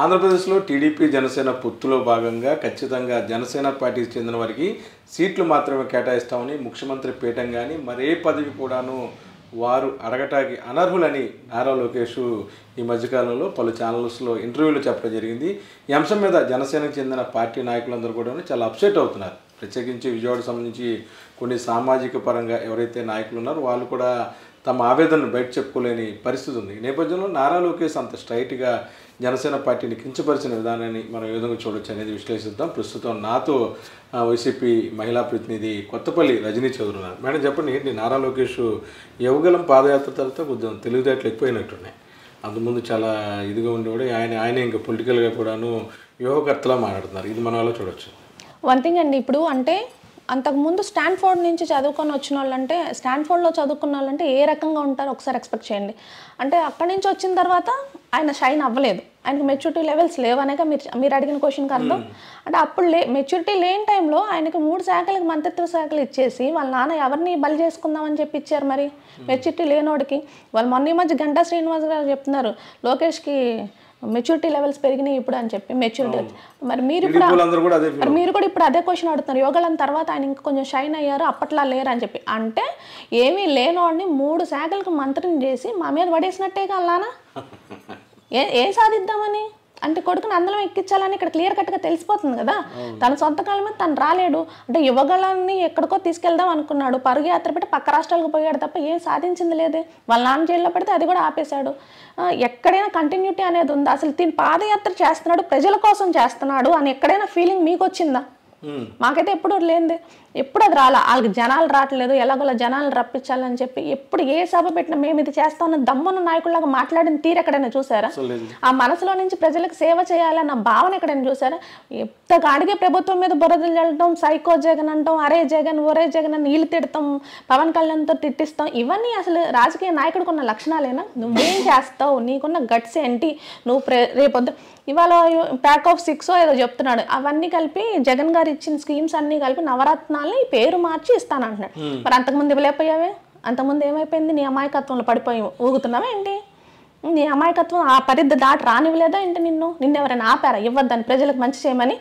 ఆంధ్రప్రదేశ్లో టీడీపీ జనసేన పొత్తులో భాగంగా ఖచ్చితంగా జనసేన పార్టీకి చెందిన వారికి సీట్లు మాత్రమే కేటాయిస్తామని ముఖ్యమంత్రి పీఠం కానీ మరే పదవి కూడాను వారు అడగటానికి అనర్హులని నారా లోకేష్ ఈ మధ్యకాలంలో పలు ఛానల్స్లో ఇంటర్వ్యూలు చెప్పడం జరిగింది. ఈ అంశం మీద జనసేనకు చెందిన పార్టీ నాయకులందరూ కూడా చాలా అప్సెట్ అవుతున్నారు. ప్రత్యేకించి విజయవాడకు సంబంధించి కొన్ని సామాజిక పరంగా ఎవరైతే నాయకులు ఉన్నారో వాళ్ళు కూడా తమ ఆవేదనను బయట చెప్పుకోలేని పరిస్థితి ఉంది. ఈ నేపథ్యంలో నారా లోకేష్ అంత స్ట్రైట్గా జనసేన పార్టీని కించపరిచిన విధానాన్ని మనం ఏ విధంగా చూడొచ్చు అనేది విశ్లేషిద్దాం. ప్రస్తుతం నాతో వైసీపీ మహిళా ప్రతినిధి కొత్తపల్లి రజనీ చౌదరి ఉన్నారు. మేడం చెప్పండి, ఏంటి నారా లోకేష్ యువగలం పాదయాత్ర తర్వాత కొంచెం తెలివితేటలు ఎక్కువైనట్టున్నాయి. అంతకుముందు చాలా ఇదిగా ఉండేవాడు, ఆయన ఇంకా పొలిటికల్గా కూడాను యువకర్తలా మాట్లాడుతున్నారు. ఇది మనం అలా చూడొచ్చు. వన్ థింగ్ అండి, ఇప్పుడు అంటే అంతకుముందు స్టాన్ఫోర్డ్ నుంచి చదువుకొని వచ్చిన వాళ్ళంటే స్టాన్ఫోర్డ్లో చదువుకున్న వాళ్ళంటే ఏ రకంగా ఉంటారో ఒకసారి ఎక్స్పెక్ట్ చేయండి. అంటే అక్కడి నుంచి వచ్చిన తర్వాత ఆయన షైన్ అవ్వలేదు, ఆయనకు మెచ్యూరిటీ లెవెల్స్ లేవనేక మీరు అడిగిన క్వశ్చన్కి అర్థం. అంటే అప్పుడు మెచ్యూరిటీ లేని టైంలో ఆయనకు 3 శాఖలకు మంత్రిత్వ శాఖలు ఇచ్చేసి వాళ్ళ నాన్న ఎవరిని బలి చేసుకుందామని చెప్పి ఇచ్చారు. మరి మెచ్యూరిటీ లేనోడికి వాళ్ళు మొన్న ఈ మధ్య గంటా శ్రీనివాస్ గారు చెప్తున్నారు లోకేష్కి మెచ్యూరిటీ లెవెల్స్ పెరిగినాయి ఇప్పుడు అని చెప్పి. మెచ్యూరిటీ మరి మీరు కూడా ఇప్పుడు అదే క్వశ్చన్ అడుగుతున్నారు. యోగాలం తర్వాత ఆయన ఇంకా కొంచెం షైన్ అయ్యారు, అప్పట్లా లేరు అని చెప్పి. అంటే ఏమీ లేనోడిని 3 శాఖలకు మంత్రిని చేసి మా మీద పడేసినట్టే కల్లానా ఏం సాధిద్దామని. అంటే కొడుకుని అందులో ఎక్కించాలని ఇక్కడ క్లియర్ కట్గా తెలిసిపోతుంది కదా. తన సొంత కాలం మీద తను రాలేడు. అంటే యువగళాన్ని ఎక్కడికో తీసుకెళ్దాం అనుకున్నాడు, పరుగు యాత్ర పెట్టి పక్క రాష్ట్రాలకు పోయాడు తప్ప ఏం సాధించింది లేదే. వాళ్ళ నాన్న జైల్లో పెడితే అది కూడా ఆపేశాడు. ఎక్కడైనా కంటిన్యూటీ అనేది ఉందా? అసలు దీని పాదయాత్ర చేస్తున్నాడు, ప్రజల కోసం చేస్తున్నాడు అని ఎక్కడైనా ఫీలింగ్ మీకు వచ్చిందా? మాకైతే ఎప్పుడు లేనిది, ఎప్పుడు అది రాలా. వాళ్ళకి జనాలు రావట్లేదు, ఎలాగోలా జనాలు రప్పించాలని చెప్పి ఎప్పుడు ఏ సభ పెట్టినా మేము ఇది చేస్తామన్న దమ్మున్న నాయకుల్లాగా మాట్లాడిన తీరు ఎక్కడైనా చూసారా? ఆ మనసులో నుంచి ప్రజలకు సేవ చేయాలన్న భావన ఎక్కడైనా చూసారా? ఎంతగాడిగే ప్రభుత్వం మీద బురదలు చల్లడం, సైకో జగన్ అంటాం, అరే జగన్ ఒరే జగన్ అని నీళ్ళు తిడతాం, పవన్ కళ్యాణ్తో తిట్టిస్తాం, ఇవన్నీ అసలు రాజకీయ నాయకుడికి ఉన్న లక్షణాలేనా? నువ్వేం చేస్తావు, నీకున్న గట్స్ ఏంటి, నువ్వు రేపొద్దు ఇవాళ ప్యాక్ ఆఫ్ 6 ఏదో చెప్తున్నాడు, అవన్నీ కలిపి జగన్ గారు ఇచ్చిన స్కీమ్స్ అన్ని కలిపి నవరత్నాలని పేరు మార్చి ఇస్తానంటున్నాడు. మరి అంతకుముందు ఇవ్వలేకపోయావే? అంతకుముందు ఏమైపోయింది? నీ అమాయకత్వంలో పడిపోయి ఊగుతున్నావా ఏంటి? నీ అమాయకత్వం ఆ పరిధి దాటి రానివ్వలేదా ఏంటి? నిన్నెవరైనా ఆపారా ఇవ్వద్దని, ప్రజలకు మంచి చేయమని?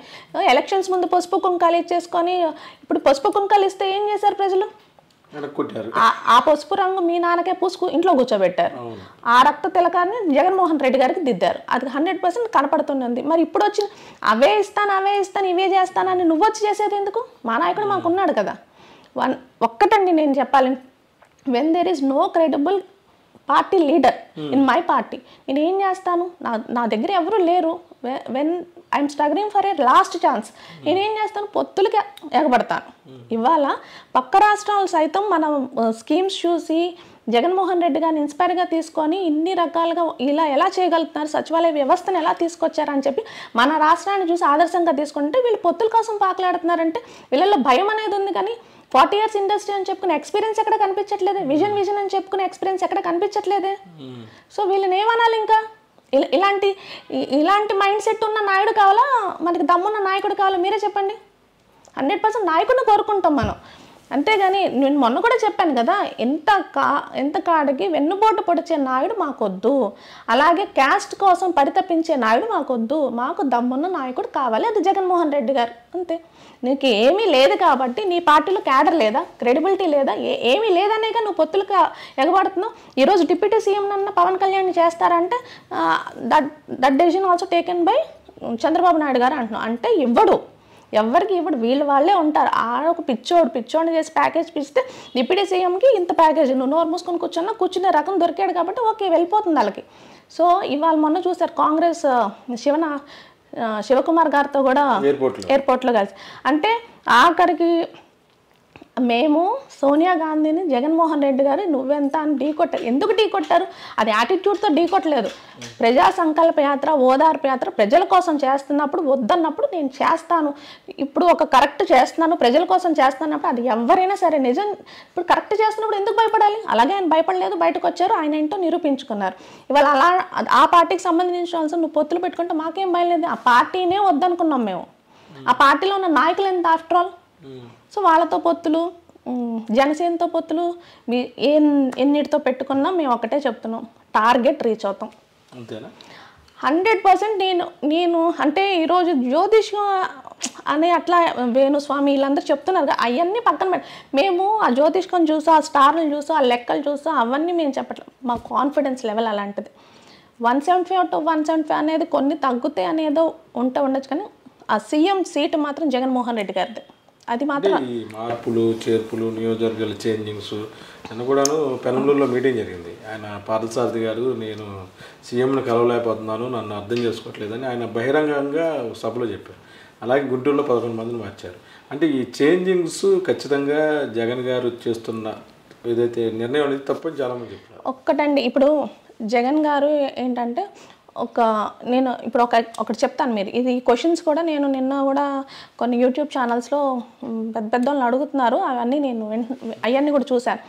ఎలక్షన్స్ ముందు పసుపు కుంకాలు ఇచ్చేసుకొని ఇప్పుడు పసుపు కుంకాలు ఇస్తే ఏం చేశారు ప్రజలు? ఆ పసుపు రంగు మీ నాన్నకే పూసుకు ఇంట్లో కూర్చోబెట్టారు. ఆ రక్త తిలకాన్ని జగన్మోహన్ రెడ్డి గారికి దిద్దారు. అది 100% కనపడుతున్నది. మరి ఇప్పుడు వచ్చి అవే ఇస్తాను ఇవే చేస్తానని నువ్వు వచ్చి చేసేది ఎందుకు? మా నాయకుడు మాకున్నాడు కదా. ఒక్కటండి నేను చెప్పాలి, when there is no credible party leader in my party నేను ఏం చేస్తాను? నా దగ్గర ఎవరు లేరు. When I'm struggling for a last chance నేనేం చేస్తాను? పొత్తులకి ఎగబడతాను. ఇవాళ పక్క రాష్ట్రాలు సైతం మన స్కీమ్స్ చూసి జగన్మోహన్ రెడ్డి గారిని ఇన్స్పైర్గా తీసుకొని ఇన్ని రకాలుగా ఇలా ఎలా చేయగలుగుతున్నారు, సచివాలయ వ్యవస్థను ఎలా తీసుకొచ్చారని చెప్పి మన రాష్ట్రాన్ని చూసి ఆదర్శంగా తీసుకుంటే వీళ్ళు పొత్తుల కోసం పాకులాడుతున్నారంటే వీళ్ళల్లో భయం అనేది ఉంది. కానీ 40 years ఇండస్ట్రీ అని చెప్పుకునే ఎక్స్పీరియన్స్ ఎక్కడ కనిపించట్లేదే, విజన్ అని చెప్పుకునే ఎక్స్పీరియన్స్ ఎక్కడ కనిపించట్లేదే. సో వీళ్ళని ఏమనాలి? ఇంకా ఇలాంటి మైండ్ సెట్ ఉన్న నాయుడు కావాలా, మనకి దమ్మున్న నాయకుడు కావాలా? మీరే చెప్పండి. 100% నాయకుడిని కోరుకుంటాం మనం, అంతేగాని నేను మొన్న కూడా చెప్పాను కదా, ఎంత కాడికి వెన్నుపోటు పొడిచే నాయుడు మాకొద్దు, అలాగే క్యాస్ట్ కోసం పరితపించే నాయుడు మాకొద్దు. మాకు దమ్మున్న నాయకుడు కావాలి, అది జగన్మోహన్ రెడ్డి గారు. అంతే. నీకు ఏమీ లేదు కాబట్టి నీ పార్టీలో క్యాడర్ లేదా, క్రెడిబిలిటీ లేదా, ఏమీ లేదనేగా నువ్వు పొత్తులకు ఎగబడుతున్నావు. ఈరోజు డిప్యూటీ సీఎం నన్న పవన్ కళ్యాణ్ చేస్తారంటే that decision also taken by Chandrababu Naidu గారు అంటున్నావు. అంటే ఎవరికి ఇవ్వడు, వీళ్ళు వాళ్ళే ఉంటారు. ఒక పిచ్చోడిని చేసి ప్యాకేజ్ పిస్తే డిప్యూటీ సీఎంకి ఇంత ప్యాకేజ్, నువ్వు నోరు మూసుకొని కూర్చునే రకం దొరికాడు కాబట్టి ఓకే వెళ్ళిపోతుంది వాళ్ళకి. సో ఇవాళ మొన్న చూసారు కాంగ్రెస్ శివకుమార్ గారితో కూడా ఎయిర్పోర్ట్లో కలిసి, అంటే ఆఖరికి మేము సోనియా గాంధీని జగన్మోహన్ రెడ్డి గారు నువ్వెంత అని ఢీకొట్టారు. ఎందుకు ఢీకొట్టారు? అది యాటిట్యూడ్తో ఢీకొట్టలేదు. ప్రజా సంకల్ప యాత్ర, ఓదార్పు యాత్ర ప్రజల కోసం చేస్తున్నప్పుడు వద్దన్నప్పుడు నేను చేస్తాను, ఇప్పుడు ఒక కరెక్ట్ చేస్తున్నాను, ప్రజల కోసం చేస్తున్నప్పుడు అది ఎవరైనా సరే నిజం. ఇప్పుడు కరెక్ట్ చేస్తున్నప్పుడు ఎందుకు భయపడాలి? అలాగే ఆయన భయపడలేదు, బయటకు వచ్చారు, ఆయన ఏంటో నిరూపించుకున్నారు. ఇవాళ అలా ఆ పార్టీకి సంబంధించిన నువ్వు పొత్తులు పెట్టుకుంటే మాకేం భయం లేదు. ఆ పార్టీనే వద్దనుకున్నాం మేము. ఆ పార్టీలో ఉన్న నాయకులు ఎంత ఆఫ్టర్ ఆల్. సో వాళ్ళతో పొత్తులు, జనసేనతో పొత్తులు ఎన్నిటితో పెట్టుకున్నా మేము ఒకటే చెప్తున్నాం, టార్గెట్ రీచ్ అవుతాం. 100% నేను అంటే ఈరోజు జ్యోతిష్యం అనే అట్లా వేణుస్వామి వీళ్ళందరూ చెప్తున్నారు కదా, అవన్నీ పక్కన పెట్టి మేము ఆ జ్యోతిష్కం చూసా, ఆ స్టార్లు చూసా, ఆ లెక్కలు చూసా, అవన్నీ మేము చెప్పట్లేదు. మా కాన్ఫిడెన్స్ లెవెల్ అలాంటిది. 175 to 175 అనేది కొన్ని తగ్గుతాయి అనేదో ఉండొచ్చు, కానీ ఆ సీఎం సీటు మాత్రం జగన్మోహన్ రెడ్డి గారిది. అది మాత్రం ఈ మార్పులు చేర్పులు నియోజకవర్గాల చేంజింగ్స్ నిన్న కూడాను పెనంలూరులో మీటింగ్ జరిగింది. ఆయన పార్థసారథి గారు నేను సీఎంను కలవలేకపోతున్నాను, నన్ను అర్థం చేసుకోవట్లేదని ఆయన బహిరంగంగా సభలో చెప్పారు. అలాగే గుంటూరులో 11 మందిని మార్చారు. అంటే ఈ చేంజింగ్స్ ఖచ్చితంగా జగన్ గారు చేస్తున్న ఏదైతే నిర్ణయం అనేది తప్పని చాలామంది చెప్తున్నారు. ఒక్కటండి, ఇప్పుడు జగన్ గారు ఏంటంటే నేను ఇప్పుడు ఒకటి చెప్తాను. మీరు ఇది క్వశ్చన్స్ కూడా నేను నిన్న కూడా కొన్ని యూట్యూబ్ ఛానల్స్లో పెద్ద వాళ్ళని అడుగుతున్నారు, అవన్నీ కూడా చూశాను.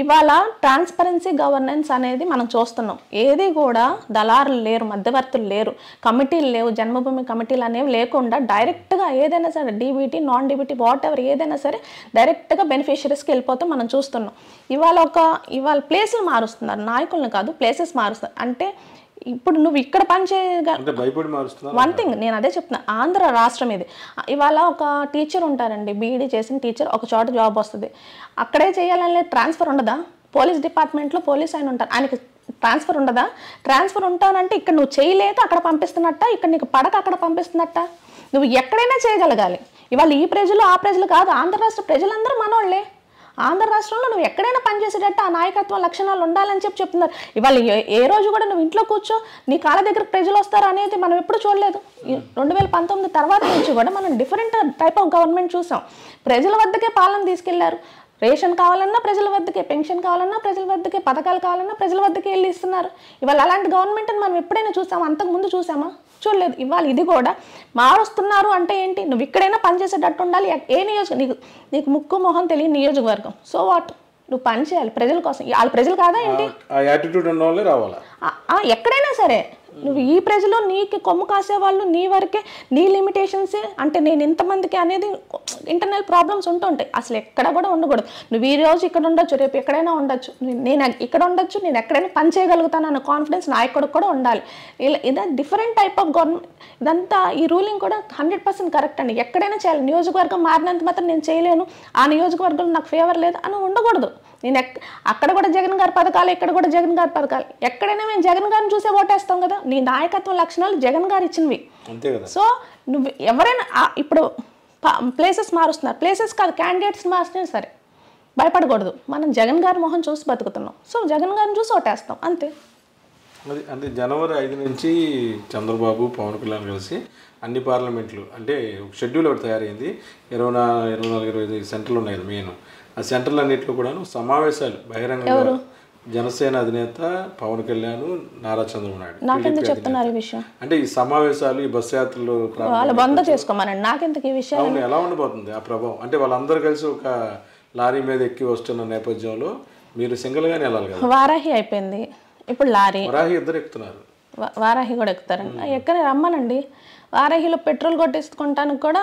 ఇవాళ ట్రాన్స్పరెన్సీ గవర్నెన్స్ అనేది మనం చూస్తున్నాం. ఏది కూడా దళారులు లేరు, మధ్యవర్తులు లేరు, కమిటీలు లేవు, జన్మభూమి కమిటీలు అనేవి లేకుండా డైరెక్ట్గా ఏదైనా సరే DBT non DBT what ever ఏదైనా సరే డైరెక్ట్గా బెనిఫిషరీస్కి వెళ్ళిపోతే మనం చూస్తున్నాం. ఇవాళ ప్లేసులు మారుస్తున్నారు, నాయకులను కాదు ప్లేసెస్ మారుస్తారు. అంటే ఇప్పుడు నువ్వు ఇక్కడ పని వన్ థింగ్ నేను అదే చెప్తున్నా, ఆంధ్ర రాష్ట్రం ఇది. ఇవాళ ఒక టీచర్ ఉంటారండి, బీఈడీ చేసిన టీచర్, ఒక చోట జాబ్ వస్తుంది, అక్కడే చేయాలని ట్రాన్స్ఫర్ ఉండదా? పోలీస్ డిపార్ట్మెంట్లో పోలీస్ ఆయన ఉంటారు, ఆయనకి ట్రాన్స్ఫర్ ఉండదా? ట్రాన్స్ఫర్ ఉంటానంటే ఇక్కడ నువ్వు చేయలేక అక్కడ పంపిస్తున్నట్ట, ఇక్కడ నీకు పడక అక్కడ పంపిస్తున్నట్ట. నువ్వు ఎక్కడైనా చేయగలగాలి. ఇవాళ ఈ ప్రజలు ఆ ప్రజలు కాదు, ఆంధ్ర రాష్ట్ర ప్రజలందరూ మనోళ్లే. ఆంధ్ర రాష్ట్రంలో నువ్వు ఎక్కడైనా పనిచేసేటట్టు ఆ నాయకత్వ లక్షణాలు ఉండాలని చెప్తున్నారు. ఇవాళ ఏ రోజు కూడా నువ్వు ఇంట్లో కూర్చో నీ కాళ్ళ దగ్గర ప్రజలు వస్తారు అనేది మనం ఎప్పుడు చూడలేదు. 2019 తర్వాత నుంచి కూడా మనం డిఫరెంట్ టైప్ ఆఫ్ గవర్నమెంట్ చూసాం. ప్రజల వద్దకే పాలన తీసుకెళ్లారు. రేషన్ కావాలన్నా ప్రజల వద్దకే, పెన్షన్ కావాలన్నా ప్రజల వద్దకే, పథకాలు కావాలన్నా ప్రజల వద్దకే వెళ్ళి ఇస్తున్నారు. ఇవాళ అలాంటి గవర్నమెంట్ని మనం ఎప్పుడైనా చూసామా? అంతకుముందు చూసామా? చూడలేదు. ఇవాళ ఇది కూడా మారుస్తున్నారు అంటే ఏంటి? నువ్వు ఇక్కడైనా పనిచేసేటట్టు ఉండాలి. ఏ నియోజకవర్గం నీకు ముక్కు మొహం తెలియని నియోజకవర్గం, సో వాట్, నువ్వు పని చేయాలి ప్రజల కోసం. వాళ్ళ ప్రజలు కాదా ఏంటి? ఎక్కడైనా సరే నువ్వు ఈ ప్రజలు నీకు కొమ్ము కాసేవాళ్ళు నీ వరకే, నీ లిమిటేషన్స్ అంటే నేను ఇంతమందికి అనేది ఇంటర్నల్ ప్రాబ్లమ్స్ ఉంటుంటాయి. అసలు ఎక్కడ కూడా ఉండకూడదు. నువ్వు ఈ రోజు ఇక్కడ ఉండొచ్చు, రేపు ఎక్కడైనా ఉండొచ్చు, నేను ఇక్కడ ఉండొచ్చు, నేను ఎక్కడైనా పని చేయగలుగుతాను అన్న కాన్ఫిడెన్స్ నాయకుడికి కూడా ఉండాలి. ఇదే డిఫరెంట్ టైప్ ఆఫ్ గవర్నమెంట్. ఇదంతా ఈ రూలింగ్ కూడా 100% కరెక్ట్ అండి. ఎక్కడైనా చేయాలి. నియోజకవర్గం మారినంత మాత్రం నేను చేయలేను, ఆ నియోజకవర్గంలో నాకు ఫేవర్ లేదు అని ఉండకూడదు. నేను అక్కడ కూడా జగన్ గారి పథకాలు, ఇక్కడ కూడా జగన్ గారి పథకాలు. ఎక్కడైనా మేము జగన్ గారిని చూసే ఓటేస్తాం కదా. నీ నాయకత్వ లక్షణాలు జగన్ గారు ఇచ్చినవి. సో నువ్వు ఎవరైనా ఇప్పుడు ప్లేసెస్ మారుస్తున్నారు, ప్లేసెస్ కాదు క్యాండిడేట్స్ మారుస్తున్నా సరే భయపడకూడదు. మనం జగన్ గారి మొహం చూసి బతుకుతున్నాం, సో జగన్ గారిని చూసి ఓటేస్తాం అంతే. అది అంటే జనవరి 5 నుంచి చంద్రబాబు పవన్ కళ్యాణ్ కలిసి అన్ని పార్లమెంట్లు అంటే షెడ్యూల్ ఒకటి తయారైంది. 24-25 సెంటర్లు ఉన్నాయి మెయిన్. ఆ సెంటర్లు అన్నింటిలో కూడా సమావేశాలు బహిరంగంగా జనసేన అధినేత పవన్ కళ్యాణ్, నారా చంద్రబాబు నాయుడు చెప్తున్నారు ఈ విషయం. అంటే ఈ సమావేశాలు, ఈ బస్సు యాత్రలు బంద్ చేసుకోమనండి. నాకెందుకు ఈ విషయం ఎలా ఉండబోతుంది ఆ ప్రభావం? అంటే వాళ్ళందరూ కలిసి ఒక లారీ మీద ఎక్కి వస్తున్న నేపథ్యంలో మీరు సింగిల్ గానే వెళ్ళాలి కదా. వారాహి అయిపోయింది, ఇప్పుడు లారీ. వారాహి ఇద్దరు ఎక్కుతున్నారు, వారాహి కూడా ఎక్కుతారండి. ఎక్కడే రమ్మనండి. వారాహిలో పెట్రోల్ కొట్టించుకుంటానికి కూడా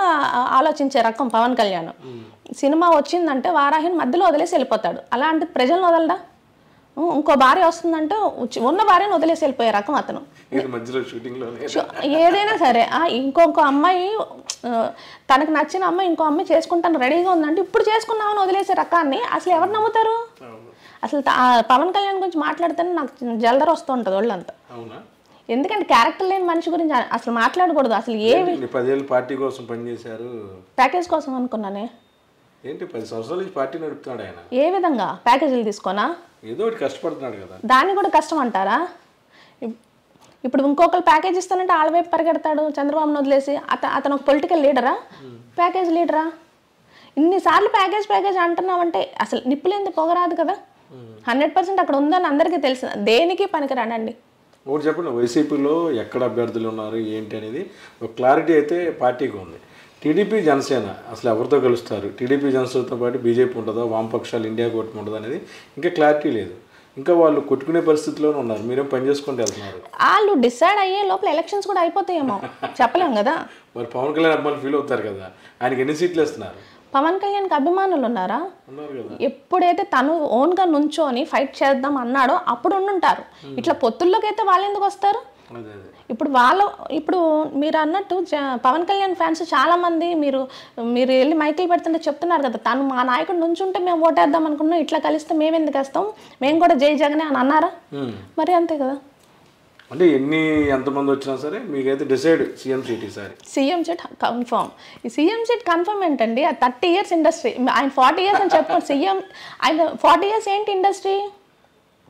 ఆలోచించే రకం పవన్ కళ్యాణ్. సినిమా వచ్చిందంటే వారాహిని మధ్యలో వదిలేసి వెళ్ళిపోతాడు. అలాంటి ప్రజలను వదలడా? ఇంకో భార్య వస్తుందంటే ఉన్న భార్యను వదిలేసి వెళ్ళిపోయే రకం అతను. ఏదైనా సరే ఇంకొక అమ్మాయి తనకు నచ్చిన అమ్మాయి ఇంకో అమ్మాయి చేసుకుంటాను రెడీగా ఉందంటే ఇప్పుడు చేసుకున్నామని వదిలేసే రకాన్ని అసలు ఎవరు నమ్ముతారు? అసలు పవన్ కళ్యాణ్ గురించి మాట్లాడితేనే నాకు జలదర వస్తూ ఉంటుంది ఒళ్ళంతా. ఎందుకంటే క్యారెక్టర్ లేని మనిషి గురించి అసలు మాట్లాడకూడదు. అసలు 10 ఏళ్ళు పార్టీ కోసం పనిచేశారు, ప్యాకేజ్ కోసం అనుకున్నానే. ఏంటి 10 సంవత్సరాల నుంచి పార్టీ నడుపుతున్నాడు ఆయన. ఏ విధంగా ప్యాకేజీలు తీసుకోనా? ఏదో ఒకటి కష్టపడుతున్నాడు కదా. దాన్ని కూడా కష్టం అంటారా? ఇప్పుడు ఇంకొకరు ప్యాకేజ్ ఇస్తానంటే వాళ్ళ వైపు పరిగెడతాడు చంద్రబాబును వదిలేసి. అతను ఒక పొలిటికల్ లీడరా, ప్యాకేజ్ లీడరా? ఇన్నిసార్లు ప్యాకేజ్ అంటున్నామంటే అసలు నిప్పులేంది పొగరాదు కదా. 100% అక్కడ ఉందని అందరికీ తెలుసు. దేనికి పనికిరానండి. ఒకటి చెప్పండి, వైసీపీలో ఎక్కడ అభ్యర్థులు ఉన్నారు ఏంటి అనేది ఒక క్లారిటీ అయితే పార్టీకి ఉంది. టీడీపీ జనసేన అసలు ఎవరితో కలుస్తారు? టీడీపీ జనసేనతో పాటు బీజేపీ ఉంటుందా, వామపక్షాలు ఇండియా కూటమి ఉంటుందా అనేది ఇంకా క్లారిటీ లేదు. ఇంకా వాళ్ళు కొట్టుకునే పరిస్థితిలోనే ఉన్నారు. మీరేం పని చేసుకుంటూ వెళ్తున్నారు. వాళ్ళు డిసైడ్ అయ్యే లోపల ఎలక్షన్స్ కూడా అయిపోతాయేమో చెప్పలేం కదా. మరి పవన్ కళ్యాణ్ అభిమానులు ఫీల్ అవుతారు కదా. ఆయనకి ఎన్ని సీట్లు ఇస్తున్నారు? పవన్ కళ్యాణ్కి అభిమానులు ఉన్నారా? ఎప్పుడైతే తను ఓన్గా నుంచోని ఫైట్ చేద్దాం అన్నాడో అప్పుడు ఉండుంటారు. ఇట్లా పొత్తుల్లోకి అయితే వాళ్ళు ఎందుకు వస్తారు? అదే అదే ఇప్పుడు మీరు అన్నట్టు పవన్ కళ్యాణ్ ఫ్యాన్స్ చాలా మంది మీరు వెళ్ళి మైకులు పెడుతుంటే చెప్తున్నారు కదా, తను మా నాయకుడు నుంచుంటే మేము ఓటేద్దాం అనుకున్నాం, ఇట్లా కలిస్తే మేము ఎందుకు వేస్తాం, మేము కూడా జై జగనే అని అన్నారా? మరి అంతే కదా. అంటే ఎంతమంది వచ్చినా సరే మీకైతే డిసైడ్ సీఎం సీట్ ఈసారి. CM seat confirm. ఈ సీఎం సీట్ కన్ఫర్మ్ ఏంటండి? ఆ 30 years ఇండస్ట్రీ, ఆయన 40 years అని చెప్పండి. సీఎం ఆయన 40 years ఏంటి ఇండస్ట్రీ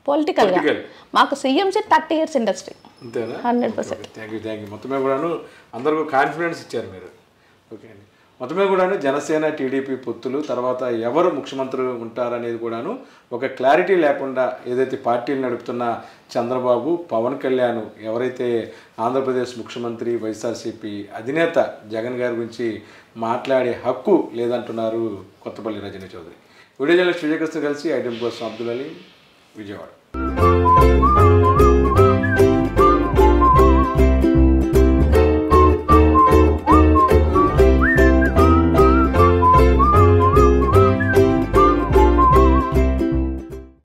పొలిటికల్గా, మాకు సీఎం సీట్ 30 years ఇండస్ట్రీ. అంతేనా? 100%. Thank you. మొత్తమే కూడాను అందరికీ కాన్ఫిడెన్స్ ఇచ్చారు మీరు. ఓకే అండి. మొత్తమే కూడాను జనసేన టీడీపీ పొత్తులు తర్వాత ఎవరు ముఖ్యమంత్రులు ఉంటారనేది కూడాను ఒక క్లారిటీ లేకుండా ఏదైతే పార్టీలు నడుపుతున్న చంద్రబాబు, పవన్ కళ్యాణ్ ఎవరైతే ఆంధ్రప్రదేశ్ ముఖ్యమంత్రి వైఎస్ఆర్సీపీ అధినేత జగన్ గారి గురించి మాట్లాడే హక్కు లేదంటున్నారు కొత్తపల్లి రజనీ చౌదరి. వీడియో జర్నలిస్ట్ విజయకృష్ణ కలిసి ఐటెం కోసం అబ్దుల్ అలీ, విజయవాడ.